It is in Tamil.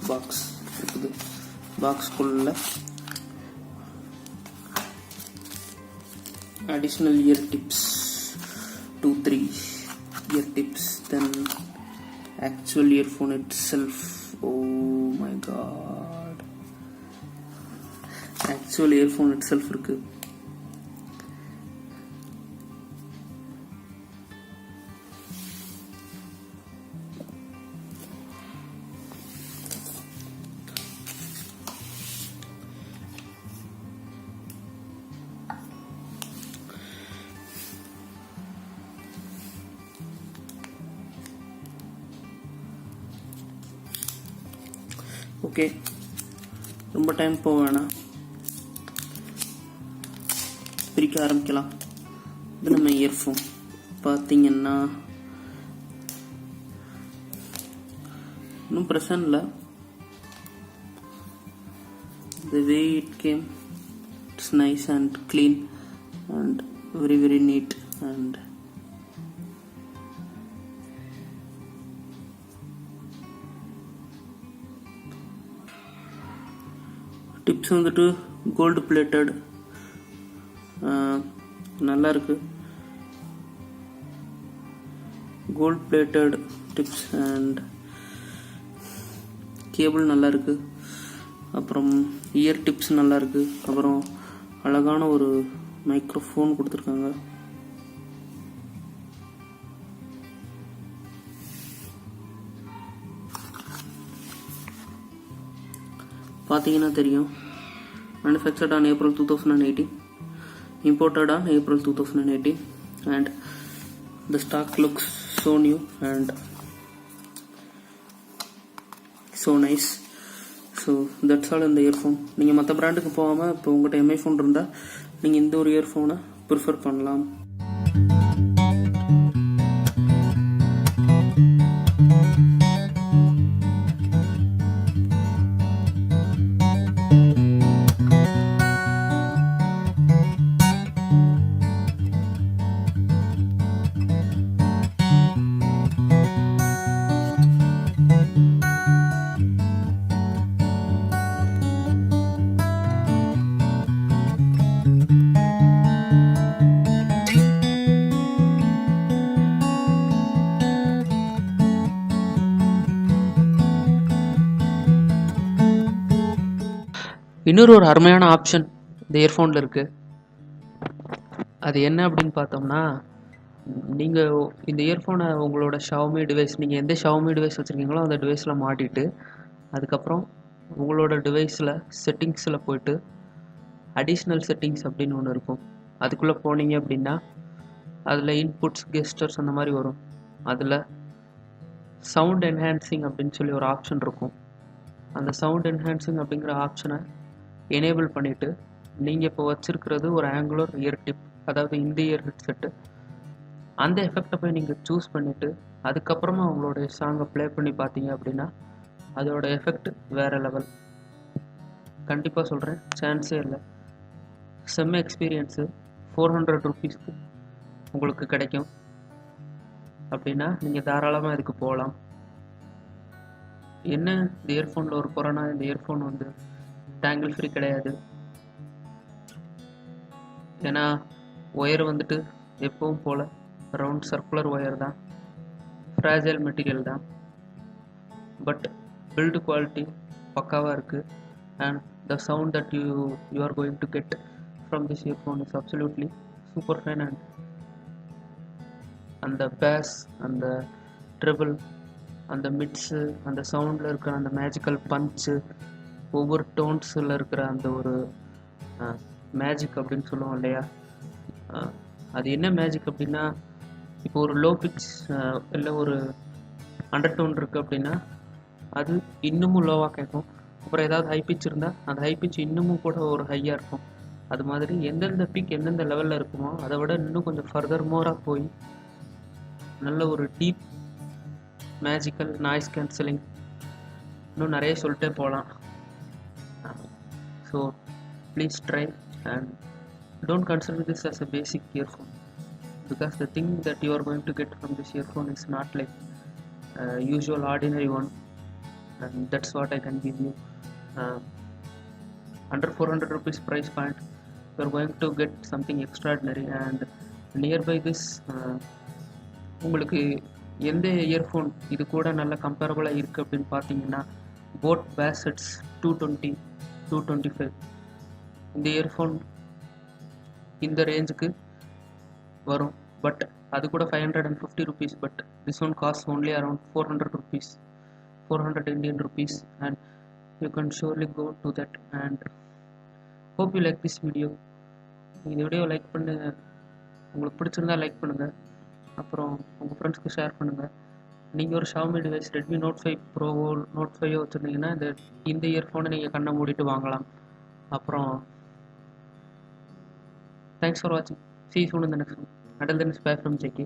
பாக்ஸ் இருக்குது. பாக்ஸ்குள்ள additional ear tips, 2-3 ear tips, then actual earphone itself. Oh my god, actual earphone itself இருக்கு. ஓகே, ரொம்ப டைம் போக வேணாம், பிரிக்க ஆரம்பிக்கலாம். இது நம்ம இயர்ஃபோன் பார்த்தீங்கன்னா இன்னும் பிரச்சனை இல்லை. The way it came, it's nice and clean and very very neat. And tips வந்துட்டு கோல்டு பிளேட்டட், நல்லா இருக்கு. Gold plated tips and cable நல்லா இருக்கு. அப்புறம் இயர் டிப்ஸ் நல்லா இருக்கு. அப்புறம் அழகான ஒரு மைக்ரோஃபோன் கொடுத்துருக்காங்க. பார்த்தீங்கன்னா தெரியும், manufactured on April 2018, imported on April 2018, and the stock looks so new and so nice. So that's all in the earphone. நீங்கள் மற்ற பிராண்டுக்கு போகாமல் இப்போ உங்கள்கிட்ட எம்ஐ ஃபோன் இருந்தால் நீங்கள் இந்த ஒரு இயர்ஃபோனை ப்ரிஃபர் பண்ணலாம். இன்னொரு ஒரு அருமையான ஆப்ஷன் இந்த இயர்ஃபோனில் இருக்குது. அது என்ன அப்படின்னு பார்த்தோம்னா, நீங்கள் இந்த இயர்ஃபோனை உங்களோட ஷாவமி டிவைஸ், நீங்கள் எந்த ஷாவமி டிவைஸ் வச்சுருக்கீங்களோ அந்த டிவைஸில் மாட்டிட்டு அதுக்கப்புறம் உங்களோட டிவைஸில் செட்டிங்ஸில் போயிட்டு அடிஷ்னல் செட்டிங்ஸ் அப்படின்னு ஒன்று இருக்கும். அதுக்குள்ளே போனீங்க அப்படின்னா அதில் இன்புட்ஸ், கெஸ்டர்ஸ் அந்த மாதிரி வரும். அதில் சவுண்ட் என்ஹான்சிங் அப்படின்னு சொல்லி ஒரு ஆப்ஷன் இருக்கும். அந்த சவுண்ட் என்ஹான்சிங் அப்படிங்கிற ஆப்ஷனை எனேபிள் பண்ணிவிட்டு நீங்கள் இப்போ வச்சுருக்கிறது ஒரு ஆங்குலர் இயர் டிப், அதாவது இந்த இயர் ஹெட்செட்டு, அந்த எஃபெக்டை போய் நீங்கள் சூஸ் பண்ணிவிட்டு அதுக்கப்புறமா உங்களுடைய சாங்கை ப்ளே பண்ணி பார்த்தீங்க அப்படின்னா அதோட எஃபெக்ட் வேறு லெவல். கண்டிப்பாக சொல்கிறேன், சான்ஸே இல்லை. செம்ம எக்ஸ்பீரியன்ஸு. 400 ருபீஸ்க்கு உங்களுக்கு கிடைக்கும் அப்படின்னா நீங்கள் தாராளமாக இதுக்கு போகலாம். என்ன இந்த இயர்ஃபோனில் ஒரு குறைனா, இந்த இயர்ஃபோன் வந்து டேங்கிள் ஃப்ரீ கிடையாது. ஏன்னா ஒயர் வந்துட்டு எப்பவும் போல் ரவுண்ட் சர்க்குலர் ஒயர் தான், ஃப்ராஜைல் மெட்டீரியல் தான். பட் பில்டு குவாலிட்டி பக்காவாக இருக்குது. And the sound that you are going to get from this earphone is absolutely super fine. And அந்த பேஸ், அந்த ட்ரிபிள், அந்த மிட்ஸு, அந்த சவுண்டில் இருக்கிற அந்த மேஜிக்கல் பஞ்சு, ஒவ்வொரு டோன்ஸில் இருக்கிற அந்த ஒரு மேஜிக் அப்படின்னு சொல்லுவோம் இல்லையா, அது என்ன மேஜிக் அப்படின்னா, இப்போ ஒரு லோ பிச் இல்லை ஒரு அண்டர் டோன் இருக்குது அப்படின்னா அது இன்னமும் லோவாக கேட்கும். அப்புறம் ஏதாவது ஹை பிச் இருந்தால் அந்த ஹை பிச் இன்னமும் கூட ஒரு ஹையாக இருக்கும். அது மாதிரி எந்தெந்த பிக் எந்தெந்த லெவலில் இருக்குமோ அதை விட இன்னும் கொஞ்சம் ஃபர்தர் மோராக போய் நல்ல ஒரு டீப் மேஜிக்கல் நாய்ஸ் கேன்சலிங் இன்னும் நிறைய சொல்லிட்டே போகலாம். So please try and don't consider this as a basic earphone, because the thing that you are going to get from this earphone is not like usual ordinary one, and that's what I can give you. uh, Under 400 rupees price point, you're going to get something extraordinary. And nearby this, உங்களுக்கு எந்த இயர்ஃபோன் இது கூட நல்ல கம்பேரபுளாக இருக்குது அப்படின்னு பார்த்தீங்கன்னா, போட் பேசட்ஸ் 220 225 இந்த இயர்ஃபோன் இந்த ரேஞ்சுக்கு வரும். பட் அது கூட 550 rupees, but this one costs only around 400 rupees, 400 Indian rupees, and you can surely go to that. And hope you like this video. இந்த வீடியோ லைக் பண்ணு, உங்களுக்கு பிடிச்சிருந்தா லைக் பண்ணுங்கள், அப்புறம் உங்கள் ஃப்ரெண்ட்ஸ்க்கு ஷேர் பண்ணுங்கள். நீங்கள் ஒரு Xiaomi device Redmi note 5 pro or note 5 வச்சுருந்தீங்கன்னா இந்த இயர்ஃபோனை நீங்கள் கண்ணை மூடிட்டு வாங்கலாம். அப்புறம் தேங்க்ஸ் ஃபார் வாட்சிங். See you soon in the next one. Until then, it's bye from JK.